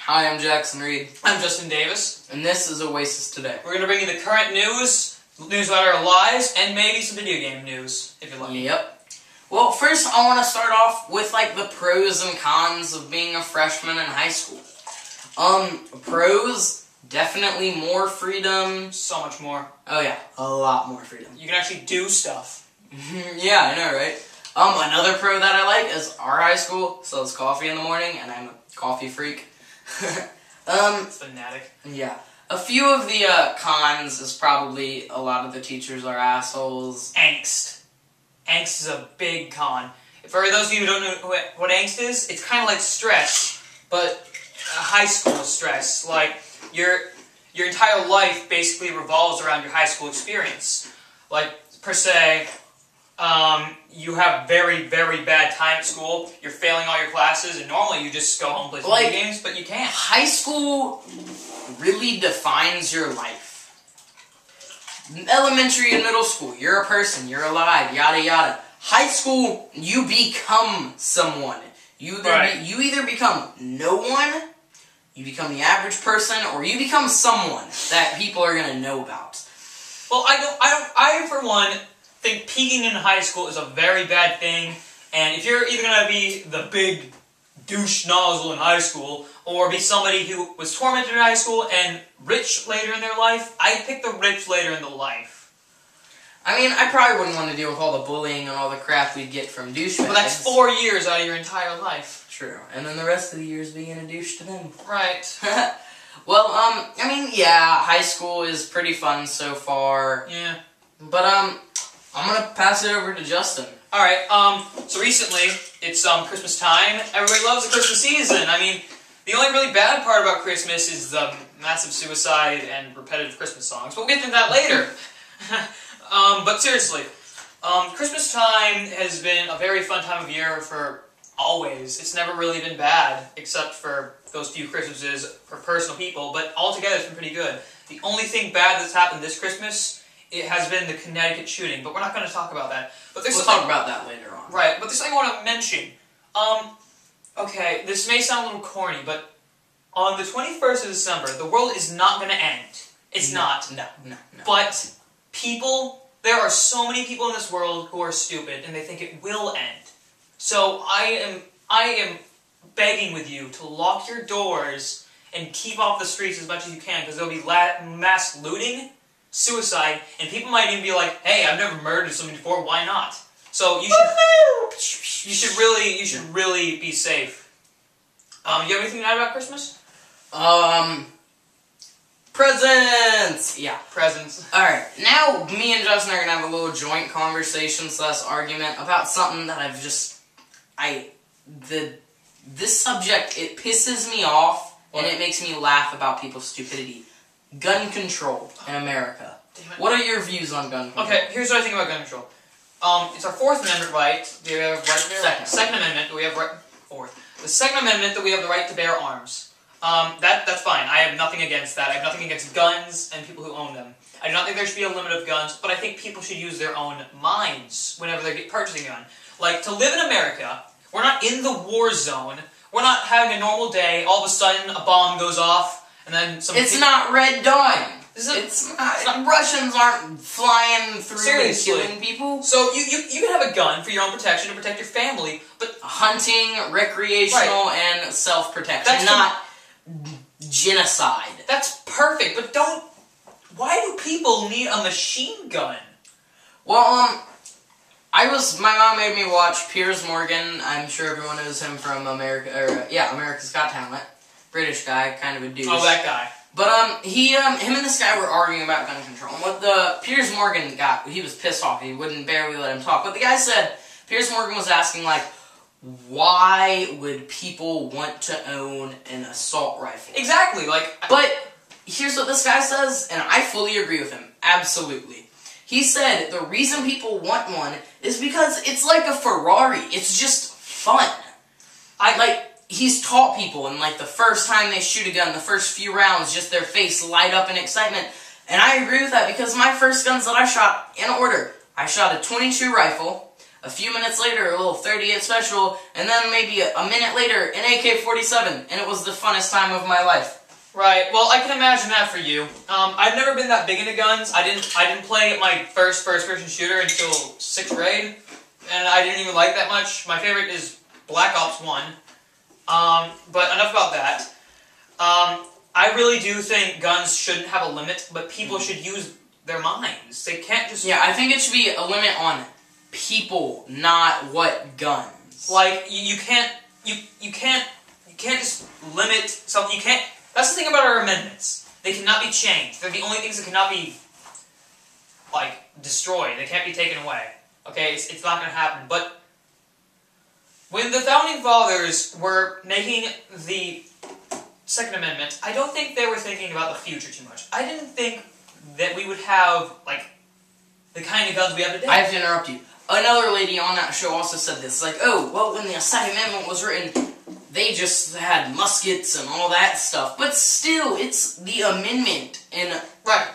Hi, I'm Jackson Reed. I'm Justin Davis. And this is Oasis Today. We're going to bring you the current news about our lives, and maybe some video game news, if you're lucky. Yep. Well, first I want to start off with, the pros and cons of being a freshman in high school. Pros, definitely more freedom. So much more. Oh yeah, a lot more freedom. You can actually do stuff. Yeah, I know, right? Another pro that I like is our high school sells coffee in the morning, and I'm a coffee freak. Fanatic. Yeah. A few of the cons is probably a lot of the teachers are assholes. Angst. Angst is a big con. For those of you who don't know what angst is, it's kind of like stress, but high school stress. Like, your entire life basically revolves around your high school experience. Like, per se, you have very, very bad time at school, you're failing all your classes, and normally you just go home and play some video games, but you can't. High school really defines your life. Elementary and middle school, you're a person, you're alive, yada yada. High school, you become someone. You either become no one, you become the average person, or you become someone that people are gonna know about. Well, I for one think peaking in high school is a very bad thing, and if you're either gonna be the big douche nozzle in high school, or be somebody who was tormented in high school and rich later in their life, I'd pick the rich later in the life. I mean, I probably wouldn't want to deal with all the bullying and all the crap we'd get from douchebags. But that's 4 years out of your entire life. True. And then the rest of the years being a douche to them. Right. Well, I mean, yeah, high school is pretty fun so far. Yeah. But, I'm gonna pass it over to Justin. Alright, so recently, it's, Christmas time. Everybody loves the Christmas season. I mean, the only really bad part about Christmas is the massive suicide and repetitive Christmas songs. But we'll get into that later. But seriously, Christmas time has been a very fun time of year for always. It's never really been bad, except for those few Christmases for personal people, but altogether it's been pretty good. The only thing bad that's happened this Christmas, it has been the Connecticut shooting, but we're not going to talk about that. But We'll talk about that later on. Right, but there's something I want to mention. Okay, this may sound a little corny, but on the 21st of December, the world is not going to end. It's not. No. But there are so many people in this world who are stupid, and they think it will end. So I am begging with you to lock your doors and keep off the streets as much as you can, because there'll be mass looting, suicide, and people might even be like, hey, I've never murdered somebody before, why not? So you should really be safe. You have anything to add about Christmas? Presents! Yeah. Presents. Alright, now me and Justin are gonna have a little joint conversation / argument about something that this subject, it pisses me off, and it makes me laugh about people's stupidity. Gun control in America. What are your views on gun control? Okay, here's what I think about gun control. It's our Fourth Amendment right. Do we have right there? Second Amendment. Do we have fourth? The Second Amendment that we have the right to bear arms. That's fine. I have nothing against that. I have nothing against guns and people who own them. I do not think there should be a limit of guns, but I think people should use their own minds whenever they're purchasing a gun. Like, to live in America, we're not in the war zone. We're not having a normal day. All of a sudden, a bomb goes off. And then it's not Red Dawn. It's not. Russians aren't flying through and killing people. So you can have a gun for your own protection to protect your family, but hunting, recreational, and self-protection, not genocide. That's perfect, but don't. Why do people need a machine gun? Well, my mom made me watch Piers Morgan. I'm sure everyone knows him from America's Got Talent. British guy, kind of a douche. Oh, that guy. But, him and this guy were arguing about gun control. And what the Piers Morgan got, he was pissed off. He wouldn't barely let him talk. But the guy said, Piers Morgan was asking, why would people want to own an assault rifle? Exactly, But, here's what this guy says, and I fully agree with him. Absolutely. He said the reason people want one is because it's like a Ferrari. It's just fun. He's taught people, and the first time they shoot a gun, the first few rounds, just their face light up in excitement. And I agree with that, because my first guns that I shot, in order, I shot a .22 rifle, A few minutes later, a little 38 special, and then maybe a minute later, an AK-47, and it was the funnest time of my life. Right. Well, I can imagine that for you. I've never been that big into guns. I didn't play my first-person shooter until 6th grade, and I didn't even like that much. My favorite is Black Ops 1. But enough about that. I really do think guns shouldn't have a limit, but people should use their minds. They can't just... Yeah, I think it should be a limit on people, not what guns. Like, you can't just limit something. You can't... That's the thing about our amendments. They cannot be changed. They're the only things that cannot be, like, destroyed. They can't be taken away. Okay? It's not going to happen. But when the Founding Fathers were making the Second Amendment, I don't think they were thinking about the future too much. I didn't think that we would have, like, the kind of guns we have today. I have to interrupt you. Another lady on that show also said this, like, oh, well, when the Second Amendment was written, they just had muskets and all that stuff. But still, it's the amendment, and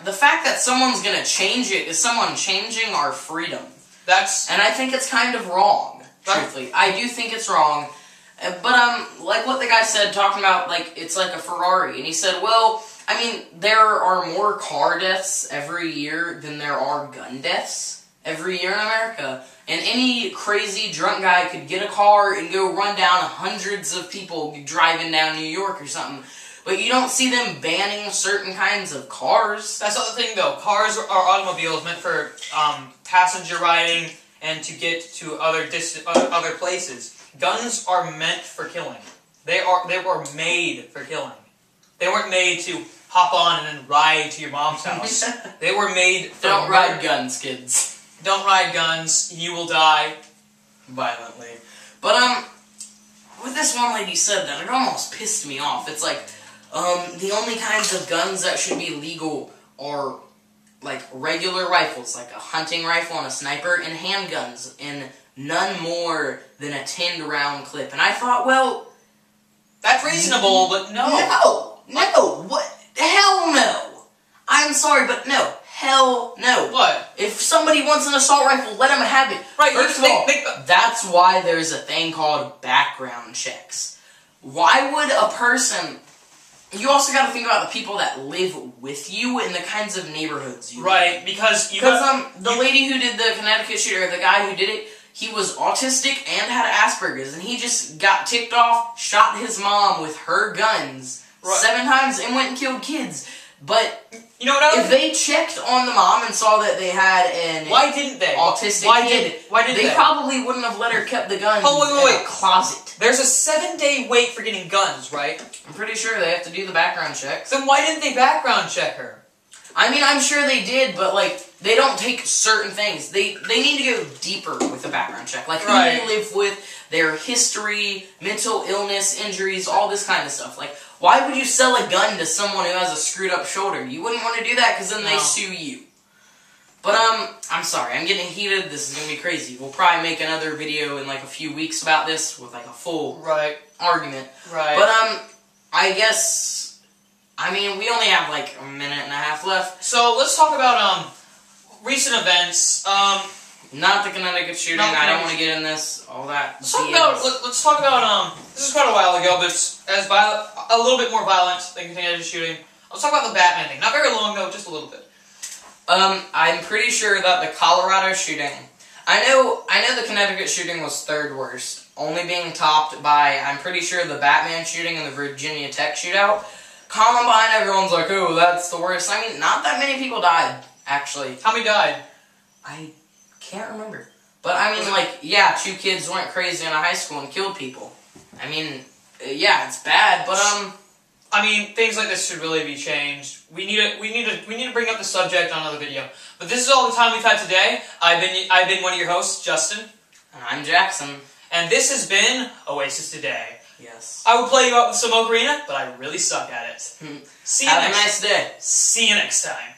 the fact that someone's gonna change it is someone changing our freedom. And I think it's kind of wrong, truthfully. I do think it's wrong. But, like what the guy said, talking about, like, it's like a Ferrari, and he said, well, I mean, there are more car deaths every year than there are gun deaths every year in America. And any crazy drunk guy could get a car and go run down hundreds of people driving down New York or something. But you don't see them banning certain kinds of cars. That's not the thing, though. Cars are automobiles meant for passenger riding and to get to other places. Guns are meant for killing. They were made for killing. They weren't made to hop on and then ride to your mom's house. They were made for... Don't ride guns, kids. Don't ride guns. You will die. Violently. But, what this one lady said, that it almost pissed me off. It's like, the only kinds of guns that should be legal are, like, regular rifles, like a hunting rifle and a sniper, and handguns, and none more than a 10-round clip. And I thought, well... That's reasonable, but no. No! What? Hell no! I'm sorry, but no. Hell no. What? If somebody wants an assault rifle, let them have it. Right, First of all, that's why there's a thing called background checks. Why would a person... You also got to think about the people that live with you and the kinds of neighborhoods you live in. Because the lady who did the Connecticut shooter, the guy who did it, he was autistic and had Asperger's, and he just got ticked off, shot his mom with her guns 7 times, and went and killed kids. But you know what? If they checked on the mom and saw that they had an autistic kid, they probably wouldn't have let her keep the gun in a closet. There's a 7-day wait for getting guns, right? I'm pretty sure they have to do the background checks. Then why didn't they background check her? I mean, I'm sure they did, but, like, they don't take certain things. They need to go deeper with the background check. Like, who they live with, their history, mental illness, injuries, all this kind of stuff. Like, why would you sell a gun to someone who has a screwed up shoulder? You wouldn't want to do that because then they sue you. But, I'm sorry. I'm getting heated. This is going to be crazy. We'll probably make another video in, like, a few weeks about this with, like, a full argument. But, I guess... I mean, we only have, like, a minute and a half left. So, let's talk about, recent events. Not the Connecticut shooting. I don't want to get in this. All that. Let's talk about, this is quite a while ago, but it's a little bit more violent than Connecticut shooting. Let's talk about the Batman thing. Not very long, though, just a little bit. I'm pretty sure that the Colorado shooting... I know the Connecticut shooting was 3rd worst. Only being topped by, I'm pretty sure, the Batman shooting and the Virginia Tech shootout. Columbine, everyone's like, oh, that's the worst. I mean, not that many people died, actually. How many died? I can't remember. But, I mean, like, yeah, 2 kids went crazy in a high school and killed people. I mean, yeah, it's bad, but, I mean, things like this should really be changed. We need to bring up the subject on another video. But this is all the time we've had today. I've been one of your hosts, Justin. And I'm Jackson. And this has been Oasis Today. Yes. I would play you out with some Ocarina, but I really suck at it. Have a nice day. See you next time.